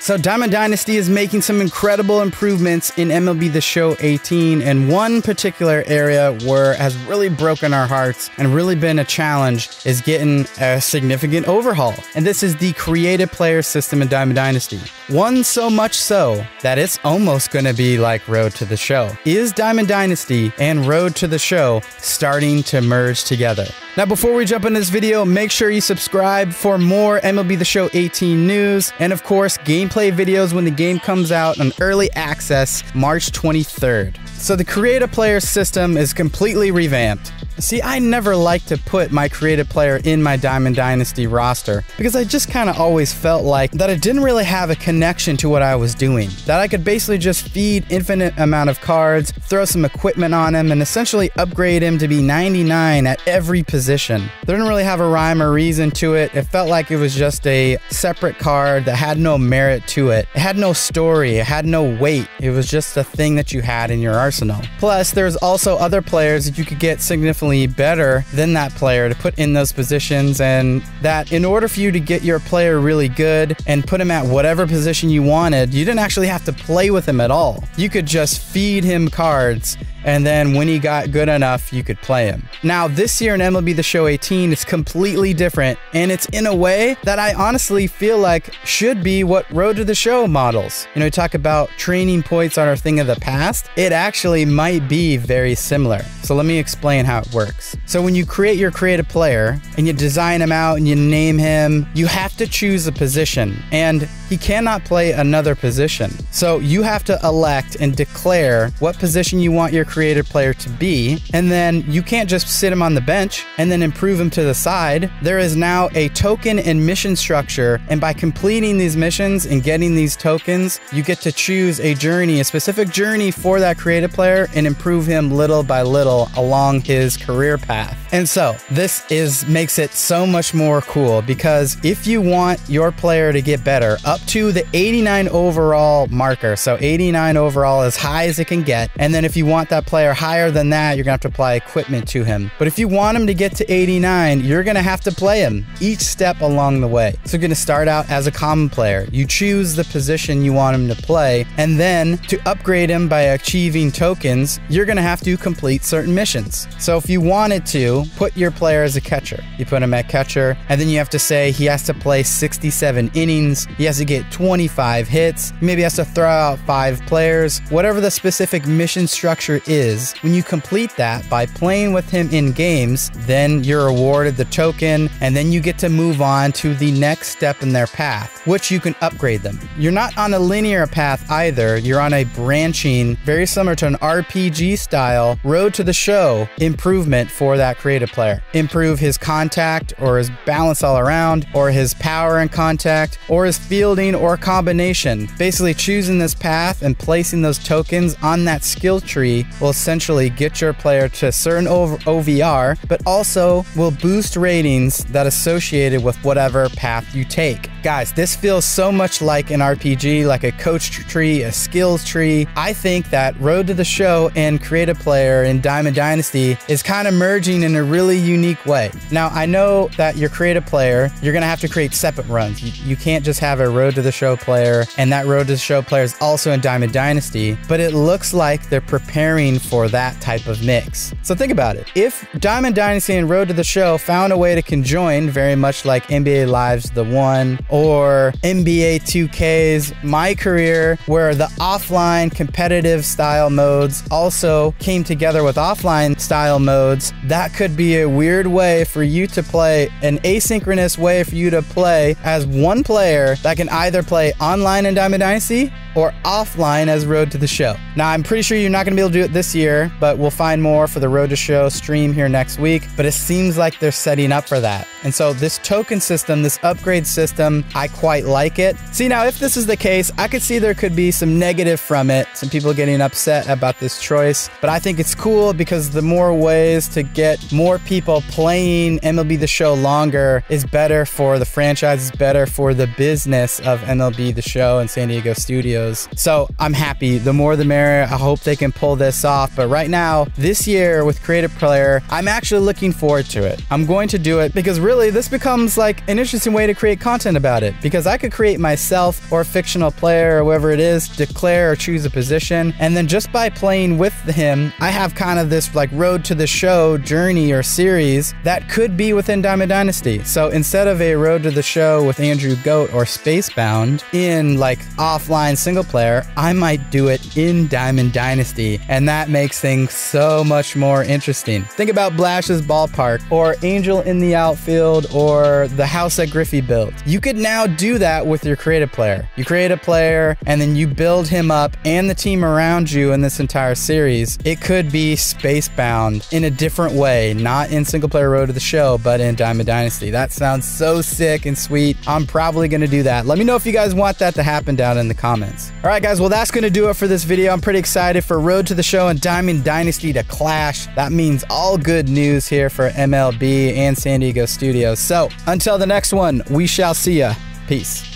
So Diamond Dynasty is making some incredible improvements in MLB The Show 18, and one particular area where it has really broken our hearts and really been a challenge is getting a significant overhaul. And this is the creative player system in Diamond Dynasty. One so much so that it's almost going to be like Road to the Show. Is Diamond Dynasty and Road to the Show starting to merge together? Now, before we jump into this video, make sure you subscribe for more MLB The Show 18 news, and of course, gameplay videos when the game comes out on early access March 23rd. So the creative player system is completely revamped. See, I never like to put my creative player in my Diamond Dynasty roster because I just kind of always felt like that it didn't really have a connection to what I was doing. That I could basically just feed infinite amount of cards, throw some equipment on him, and essentially upgrade him to be 99 at every position. There didn't really have a rhyme or reason to it. It felt like it was just a separate card that had no merit to it. It had no story. It had no weight. It was just a thing that you had in your arsenal. Plus, there's also other players that you could get significantly better than that player to put in those positions, and that in order for you to get your player really good and put him at whatever position you wanted, you didn't actually have to play with him at all. You could just feed him cards, and then when he got good enough, you could play him. Now, this year in MLB The Show 18, it's completely different, and it's in a way that I honestly feel like should be what Road to the Show models. You know, we talk about training points on our thing of the past. It actually might be very similar. So let me explain how it works. So when you create your creative player and you design him out and you name him, you have to choose a position, and he cannot play another position. So you have to elect and declare what position you want your creative player to be, and then you can't just sit him on the bench and then improve him to the side. There is now a token and mission structure, and by completing these missions and getting these tokens, you get to choose a journey, a specific journey for that creative player, and improve him little by little along his career path. And so this makes it so much more cool, because if you want your player to get better up to the 89 overall marker, so 89 overall as high as it can get, and then if you want that player higher than that, you're gonna have to apply equipment to him. But if you want him to get to 89, you're gonna have to play him each step along the way. So you're gonna start out as a common player. You choose the position you want him to play, and then to upgrade him by achieving tokens, you're gonna have to complete certain missions. So if you wanted to put your player as a catcher, you put him at catcher, and then you have to say he has to play 67 innings, he has to get 25 hits, maybe he has to throw out 5 players, whatever the specific mission structure is. When you complete that by playing with him in games, then you're awarded the token, and then you get to move on to the next step in their path, which you can upgrade them. You're not on a linear path either, you're on a branching, very similar to an RPG style, Road to the Show improvement for that creative player. Improve his contact or his balance all around, or his power and contact, or his fielding or combination. Basically choosing this path and placing those tokens on that skill tree will essentially get your player to a certain OVR, but also will boost ratings that associated with whatever path you take. Guys, this feels so much like an RPG, like a coach tree, a skills tree. I think that Road to the Show and Creative Player in Diamond Dynasty is kind of merging in a really unique way. Now, I know that your creative player, you're going to have to create separate runs. You can't just have a Road to the Show player, and that Road to the Show player is also in Diamond Dynasty, but it looks like they're preparing for that type of mix. So think about it. If Diamond Dynasty and Road to the Show found a way to conjoin, very much like NBA Live's The One or NBA 2K's My Career, where the offline competitive style modes also came together with offline style modes, that could be a weird way for you to play, an asynchronous way for you to play as one player that can either play online in Diamond Dynasty or offline as Road to the Show. Now, I'm pretty sure you're not going to be able to do it this year, but we'll find more for the Road to Show stream here next week, but it seems like they're setting up for that. And so this token system, this upgrade system, I quite like it. See, now, if this is the case, I could see there could be some negative from it, some people getting upset about this choice, but I think it's cool because the more ways to get more people playing MLB The Show longer is better for the franchise, is better for the business of MLB The Show and San Diego Studios. So I'm happy. The more the merrier. I hope they can pull this off. But right now, this year with Creative Player, I'm actually looking forward to it. I'm going to do it because really really, this becomes like an interesting way to create content about it, because I could create myself or a fictional player or whoever it is, declare or choose a position, and then just by playing with him, I have kind of this like road to the show journey or series that could be within Diamond Dynasty. So instead of a road to the show with Andrew Goat or Spacebound in like offline single player, I might do it in Diamond Dynasty, and that makes things so much more interesting. Think about Blash's Ballpark or Angel in the Outfield or the house that Griffey built. You could now do that with your creative player. You create a player and then you build him up and the team around you in this entire series. It could be Spacebound in a different way, not in single player road to the show, but in Diamond Dynasty. That sounds so sick and sweet. I'm probably going to do that. Let me know if you guys want that to happen down in the comments. All right, guys, well, that's going to do it for this video. I'm pretty excited for Road to the Show and Diamond Dynasty to clash. That means all good news here for MLB and San Diego Studios. So until the next one, we shall see ya. Peace.